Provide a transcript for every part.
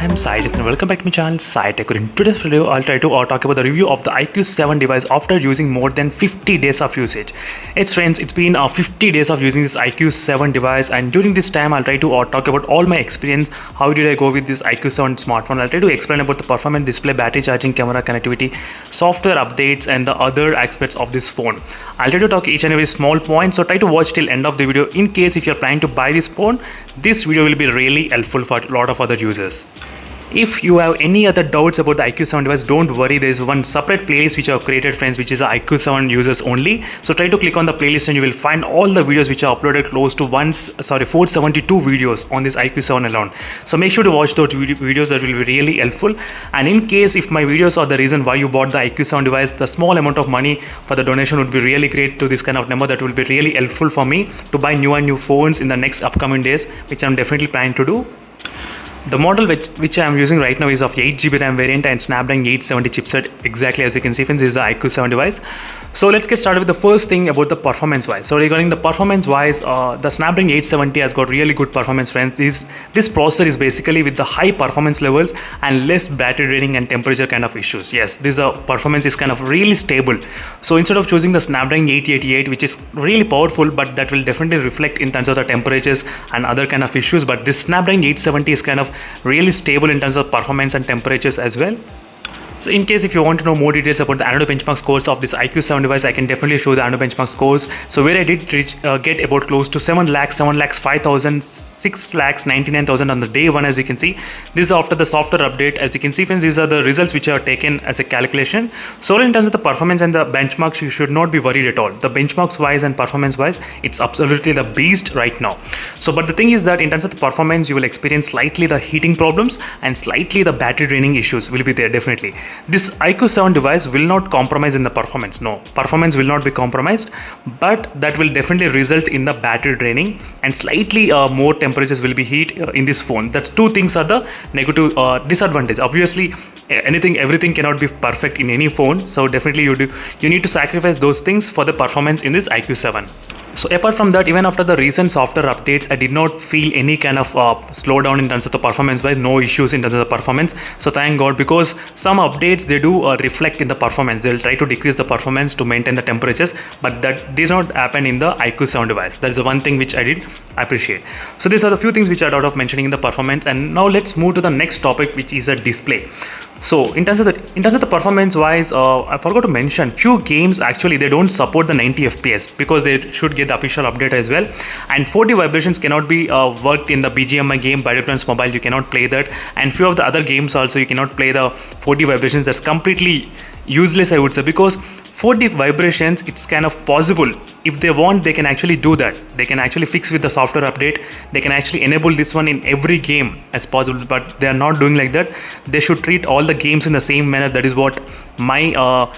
I'm Sai and welcome back to my channel Sai Tech. In today's video, I'll try to talk about the review of the iQOO 7 device after using more than 50 days of usage. It's been 50 days of using this iQOO 7 device, and during this time, I'll try to talk about all my experience. How did I go with this iQOO 7 smartphone? I'll try to explain about the performance, display, battery charging, camera connectivity, software updates, and the other aspects of this phone. I'll try to talk each and every small point, so try to watch till end of the video. In case if you're planning to buy this phone, this video will be really helpful for a lot of other users. If you have any other doubts about the iQOO 7 device, don't worry, there is one separate playlist which I have created, friends, which is the iQOO 7 users only. So try to click on the playlist and you will find all the videos which are uploaded, close to 472 videos on this iQOO 7 alone. So make sure to watch those videos, that will be really helpful. And in case if my videos are the reason why you bought the iQOO 7 device, the small amount of money for the donation would be really great to this kind of number. That will be really helpful for me to buy new phones in the next upcoming days, which I'm definitely planning to do. The model which I am using right now is of 8GB RAM variant and Snapdragon 870 chipset, exactly as you can see, friends. This is the iQOO 7 device. So let's get started with the first thing about the performance wise. So regarding the performance wise, the Snapdragon 870 has got really good performance, friends. This processor is basically with the high performance levels and less battery draining and temperature kind of issues. Yes, this performance is kind of really stable. So instead of choosing the Snapdragon 888, which is really powerful, but that will definitely reflect in terms of the temperatures and other kind of issues, but this Snapdragon 870 is kind of really stable in terms of performance and temperatures as well. So in case if you want to know more details about the Antutu benchmark scores of this iQOO 7 device, I can definitely show the Antutu benchmark scores. So where I did get about close to 7 lakhs 5,000, 6 lakhs 99,000 on the day one, as you can see. This is after the software update. As you can see, friends, these are the results which are taken as a calculation. So in terms of the performance and the benchmarks, you should not be worried at all. The benchmarks wise and performance wise, it's absolutely the beast right now. So but the thing is that in terms of the performance, you will experience slightly the heating problems and slightly the battery draining issues will be there definitely. This iQOO 7 device will not compromise in the performance. No, performance will not be compromised, but that will definitely result in the battery draining and slightly more temperatures will be heat in this phone. That's two things are the negative disadvantage. Obviously, everything cannot be perfect in any phone. So definitely you need to sacrifice those things for the performance in this iQOO 7. So apart from that, even after the recent software updates, I did not feel any kind of slowdown in terms of the performance wise, no issues in terms of the performance. So thank God, because some updates, they do reflect in the performance. They'll try to decrease the performance to maintain the temperatures, but that did not happen in the iQOO 7 device. That's the one thing which I did appreciate. So these are the few things which I thought of mentioning in the performance. And now let's move to the next topic, which is a display. So in terms of the performance wise, I forgot to mention few games actually they don't support the 90 FPS because they should get the official update as well. And 4D vibrations cannot be worked in the BGMI game, BioDifference Mobile. You cannot play that, and few of the other games also you cannot play the 4D vibrations. That's completely useless, I would say, because 4D vibrations, it's kind of possible. If they want, they can actually do that. They can actually fix with the software update. They can actually enable this one in every game as possible, but they are not doing like that. They should treat all the games in the same manner. That is what my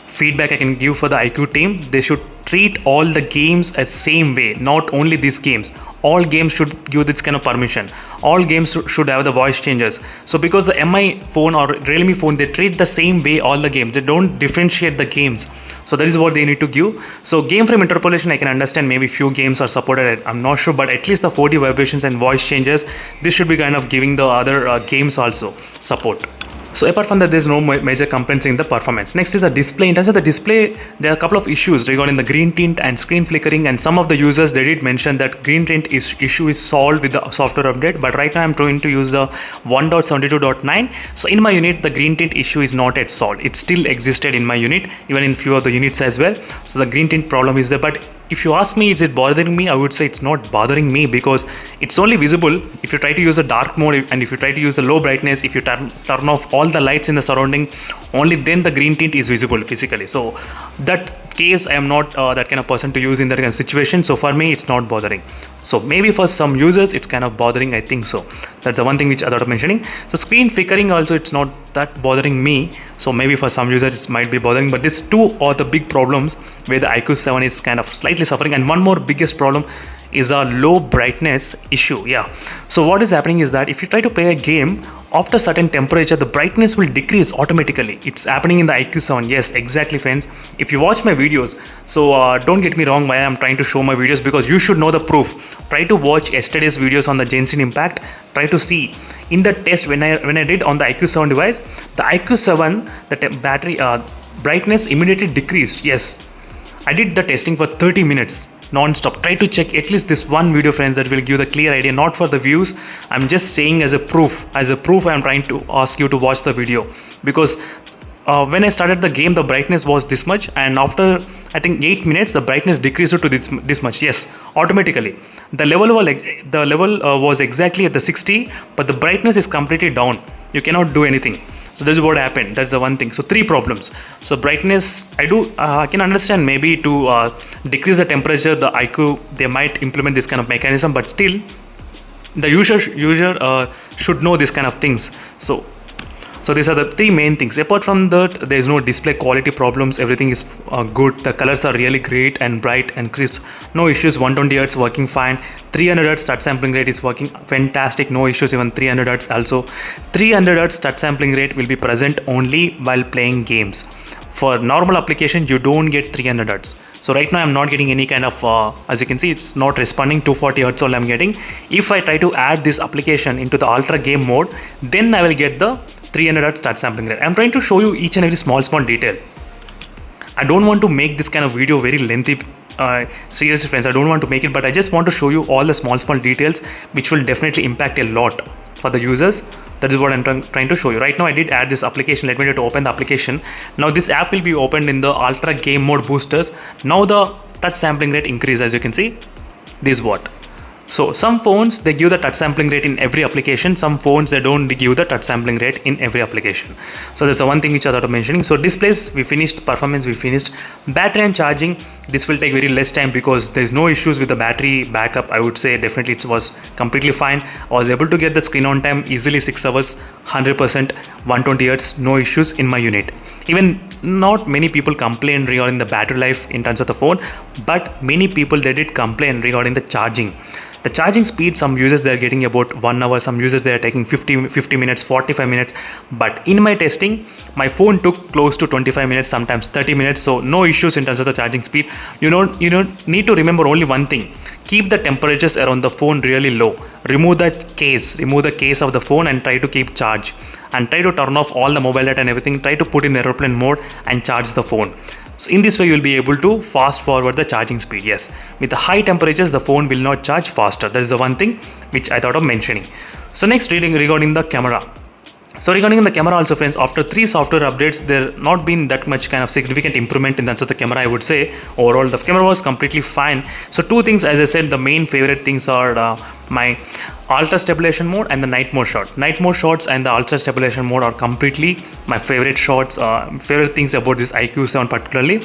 feedback I can give for the iQOO team. They should treat all the games as same way, not only these games. All games should give this kind of permission. All games should have the voice changes. So because the MI phone or Realme phone, they treat the same way all the games. They don't differentiate the games. So that is what they need to give. So game frame interpolation, I can understand maybe few games are supported. I'm not sure, but at least the 4D vibrations and voice changes, this should be kind of giving the other games also support. So apart from that, there's no major complaints in the performance. Next is the display. In terms of the display, there are a couple of issues regarding the green tint and screen flickering, and some of the users, they did mention that green tint issue is solved with the software update, but right now I'm trying to use the 1.72.9. so in my unit, the green tint issue is not yet solved. It still existed in my unit, even in few of the units as well. So the green tint problem is there, but if you ask me, is it bothering me? I would say it's not bothering me because it's only visible if you try to use the dark mode, and if you try to use the low brightness, if you turn off all the lights in the surrounding, only then the green tint is visible physically. So that case, I am not that kind of person to use in that kind of situation. So for me, it's not bothering. So maybe for some users, it's kind of bothering, I think so. That's the one thing which I thought of mentioning. So screen flickering also, it's not that bothering me. So maybe for some users, it might be bothering, but these two are the big problems where the iQOO 7 is kind of slightly suffering. And one more biggest problem is a low brightness issue. Yeah, so what is happening is that if you try to play a game after certain temperature, the brightness will decrease automatically. It's happening in the iQOO 7. Yes, exactly, friends. If you watch my videos, so don't get me wrong why I'm trying to show my videos, because you should know the proof. Try to watch yesterday's videos on the Genshin Impact. try to see in the test when I did on the IQ7 device, the IQ7 battery brightness immediately decreased. Yes, I did the testing for 30 minutes non-stop. Try to check at least this one video, friends, that will give the clear idea, not for the views. I'm just saying as a proof I'm trying to ask you to watch the video, because when I started the game, the brightness was this much, and after I think 8 minutes the brightness decreased to this much. Yes, automatically the level was exactly at the 60, but the brightness is completely down. You cannot do anything. So this is what happened. That's the one thing. So 3 problems. So brightness, I can understand, maybe to decrease the temperature, the IQ, they might implement this kind of mechanism, but still the user should know this kind of things. So these are the 3 main things. Apart from that, there is no display quality problems. Everything is good. The colors are really great and bright and crisp. No issues. 120 Hz working fine. 300 Hz touch sampling rate is working fantastic. No issues. Even 300 Hz also. 300 Hz touch sampling rate will be present only while playing games. For normal application, you don't get 300 Hz. So right now I'm not getting any kind of, as you can see, it's not responding. 240 Hz all I'm getting. If I try to add this application into the ultra game mode, then I will get the 300 Hz touch sampling rate. I'm trying to show you each and every small detail. I don't want to make this kind of video very lengthy. Seriously, friends, I don't want to make it, but I just want to show you all the small details which will definitely impact a lot for the users. That is what I'm trying to show you. Right now I did add this application. Let me try to open the application. Now this app will be opened in the ultra game mode boosters. Now the touch sampling rate increase, as you can see. This is what. So some phones, they give the touch sampling rate in every application. Some phones, they don't give the touch sampling rate in every application. So that's the one thing which I thought of mentioning. So displays, we finished. Performance, we finished. Battery and charging, this will take very less time because there's no issues with the battery backup. I would say definitely it was completely fine. I was able to get the screen on time easily 6 hours, 100%, 120 Hz, no issues in my unit. Even not many people complain regarding the battery life in terms of the phone, but many people, they did complain regarding the charging. The charging speed, some users, they're getting about 1 hour, some users, they're taking 50 minutes, 45 minutes. But in my testing, my phone took close to 25 minutes, sometimes 30 minutes. So no issues in terms of the charging speed. You don't need to remember only one thing. Keep the temperatures around the phone really low. Remove the case of the phone and try to keep charge. And try to turn off all the mobile data and everything. Try to put in airplane mode and charge the phone. So in this way, you will be able to fast forward the charging speed. Yes, with the high temperatures, the phone will not charge faster. That is the one thing which I thought of mentioning. So next, regarding the camera. So regarding the camera also, friends, after 3 software updates, there not been that much kind of significant improvement in terms of the camera. I would say overall the camera was completely fine. So 2 things, as I said, the main favorite things are my ultra stabilization mode and the night mode shot. Night mode shots and the ultra stabilization mode are completely my favorite shots, favorite things about this IQ7 particularly.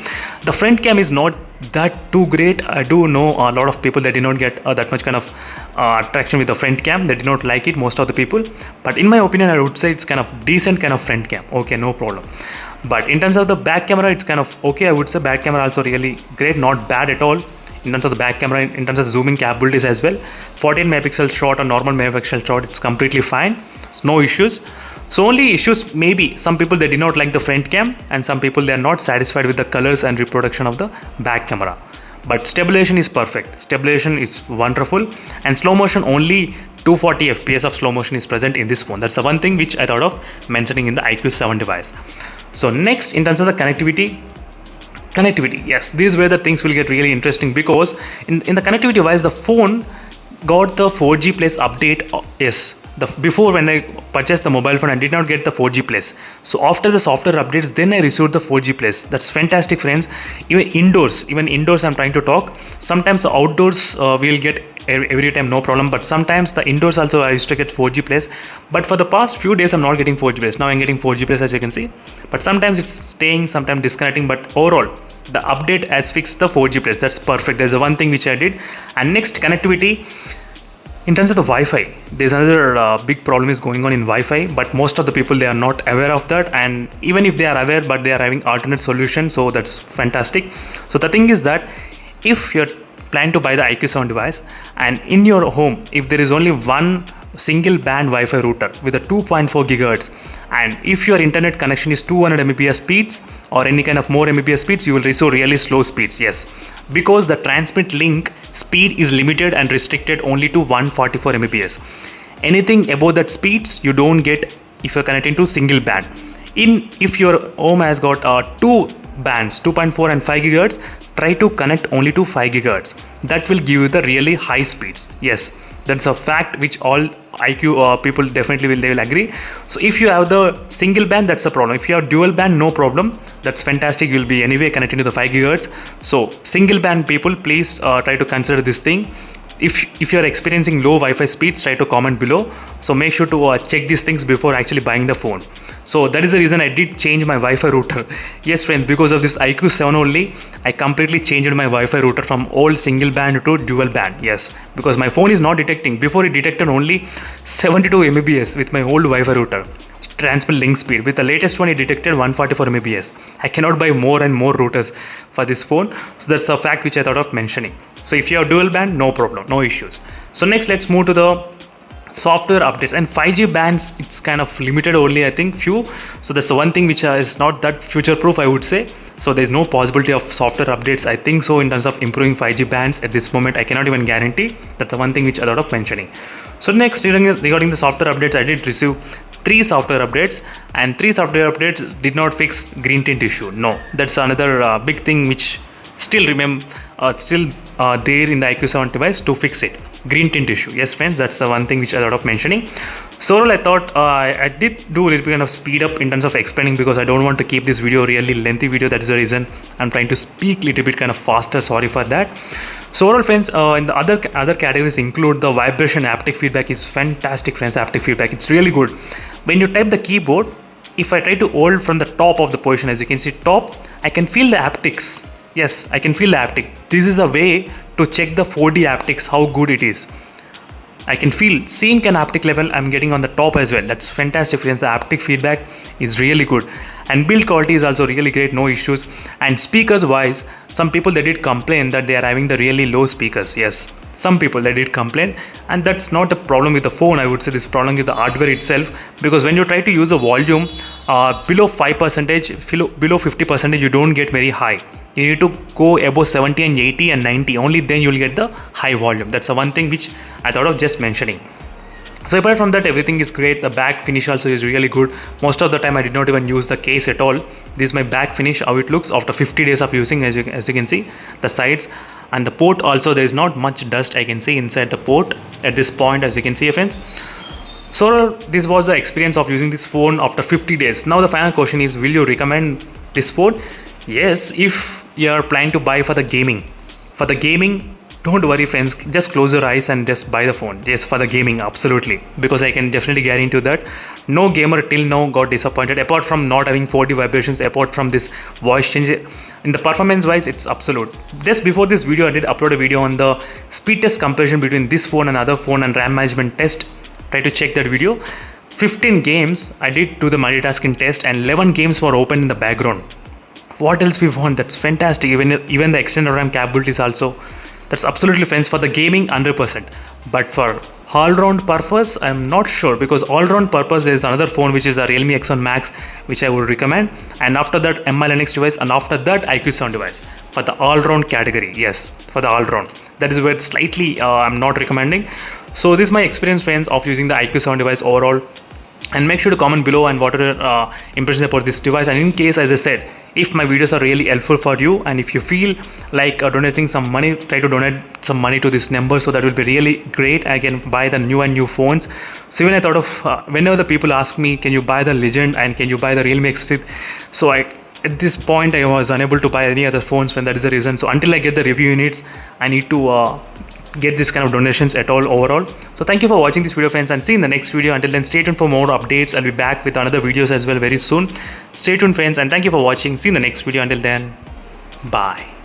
The front cam is not that too great. I do know a lot of people that did not get that much kind of attraction with the front cam. They did not like it, most of the people. But in my opinion, I would say it's kind of decent kind of front cam. Okay, no problem. But in terms of the back camera, it's kind of okay. I would say back camera also really great, not bad at all. In terms of the back camera, in terms of zooming capabilities as well, 14 megapixel shot or normal megapixel shot, it's completely fine. No issues. So only issues, maybe some people, they did not like the front cam, and some people, they are not satisfied with the colors and reproduction of the back camera. But stabilization is perfect. Stabilization is wonderful, and slow motion, only 240 FPS of slow motion is present in this phone. That's the one thing which I thought of mentioning in the IQ7 device. So next, in terms of the connectivity, yes, these were the things will get really interesting, because in the connectivity device, the phone got the 4G plus update. Yes, before, when I purchased the mobile phone, I did not get the 4G plus. So after the software updates, then I received the 4G plus. That's fantastic, friends. Even indoors I'm trying to talk. Sometimes the outdoors we'll get every time, no problem. But sometimes the indoors also I used to get 4G plus. But for the past few days, I'm not getting 4G plus. Now I'm getting 4G plus, as you can see. But sometimes it's staying, sometimes disconnecting. But overall, the update has fixed the 4G plus. That's perfect. There's the one thing which I did. And next, connectivity. In terms of the Wi-Fi, there's another big problem is going on in Wi-Fi, but most of the people, they are not aware of that. And even if they are aware, but they are having alternate solutions, so that's fantastic. So the thing is that if you're planning to buy the IQ7 device, and in your home, if there is only one single band Wi-Fi router with a 2.4 gigahertz, and if your internet connection is 200 Mbps speeds or any kind of more Mbps speeds, you will receive really slow speeds. Yes, because the transmit link speed is limited and restricted only to 144 Mbps. Anything above that speeds you don't get if you're connecting to single band. If your home has got two bands, 2.4 and 5 gigahertz, try to connect only to 5 gigahertz. That will give you the really high speeds. Yes, that's a fact which all IQ people definitely will agree. So if you have the single band, that's a problem. If you have dual band, no problem, that's fantastic. You'll be anyway connecting to the 5 gigahertz. So single band people, please try to consider this thing. If you're experiencing low Wi-Fi speeds, try to comment below. So make sure to check these things before actually buying the phone. So that is the reason I did change my Wi-Fi router. Yes friends, because of this IQ7 only, I completely changed my Wi-Fi router from old single band to dual band. Yes, because my phone is not detecting. Before it detected only 72 Mbps with my old Wi-Fi router. Transmit link speed. With the latest one, it detected 144 Mbps. I cannot buy more and more routers for this phone. So that's a fact which I thought of mentioning. So if you have dual band, no problem, no issues. So next, let's move to the software updates. And 5G bands, it's kind of limited only, I think, few. So that's the one thing which is not that future proof, I would say. So there's no possibility of software updates, I think so, in terms of improving 5G bands at this moment. I cannot even guarantee. That's the one thing which I thought of mentioning. So next, regarding the software updates, I did receive 3 software updates, and 3 software updates did not fix green tint issue. No, that's another big thing which still there in the IQ7 device to fix it. Green tint issue. Yes friends, that's the one thing which I thought of mentioning. So overall, I thought I did do a little bit kind of speed up in terms of explaining, because I don't want to keep this video really lengthy video. That is the reason I'm trying to speak a little bit kind of faster. Sorry for that. So overall friends, in the other categories include the vibration. Haptic feedback is fantastic friends. Haptic feedback, it's really good. When you type the keyboard, if I try to hold from the top of the position, as you can see top, I can feel the haptics. Yes, I can feel the haptic. This is a way to check the 4D haptics, how good it is. I can feel same kind of haptic level I'm getting on the top as well. That's fantastic friends. The haptic feedback is really good, and build quality is also really great, no issues. And speakers wise, some people they did complain that they are having the really low speakers. Yes, some people they did complain, and that's not a problem with the phone. I would say this problem with the hardware itself, because when you try to use the volume below 5%, below 50%, you don't get very high. You need to go above 70 and 80 and 90, only then you'll get the high volume. That's the one thing which I thought of just mentioning. So apart from that, everything is great. The back finish also is really good. Most of the time I did not even use the case at all. This is my back finish, how it looks after 50 days of using. As you can see, the sides and the port also, there is not much dust I can see inside the port at this point, as you can see friends. So this was the experience of using this phone after 50 days. Now the final question is, will you recommend this phone? Yes, if you are planning to buy for the gaming. For the gaming, don't worry friends, just close your eyes and just buy the phone. Yes, for the gaming, absolutely, because I can definitely guarantee that no gamer till now got disappointed, apart from not having 4D vibrations, apart from this voice change. In the performance wise, it's absolute. Just before this video, I did upload a video on the speed test comparison between this phone and other phone and RAM management test. Try to check that video. 15 games I did do the multitasking test, and 11 games were open in the background. What else we want? That's fantastic. Even the extended RAM capabilities also, that's absolutely friends for the gaming 100%. But for all-round purpose, I'm not sure, because all-round purpose there is another phone which is a Realme X1 Max, which I would recommend, and after that MI Linux device, and after that IQ7 device. For the all-round category, yes, for the all-round, that is where slightly I'm not recommending. So this is my experience friends of using the IQ7 device overall. And make sure to comment below and what are your impressions about this device. And in case, as I said, if my videos are really helpful for you, and if you feel like donating some money, try to donate some money to this number, so that will be really great. I can buy the new phones. So even I thought of whenever the people ask me, can you buy the Legend and can you buy the Realme X6, so at this point I was unable to buy any other phones, when that is the reason. So until I get the review units, I need to get this kind of donations at all overall. So thank you for watching this video friends, and see you in the next video. Until then, stay tuned for more updates. I'll be back with another videos as well very soon. Stay tuned friends, and thank you for watching. See you in the next video. Until then, bye.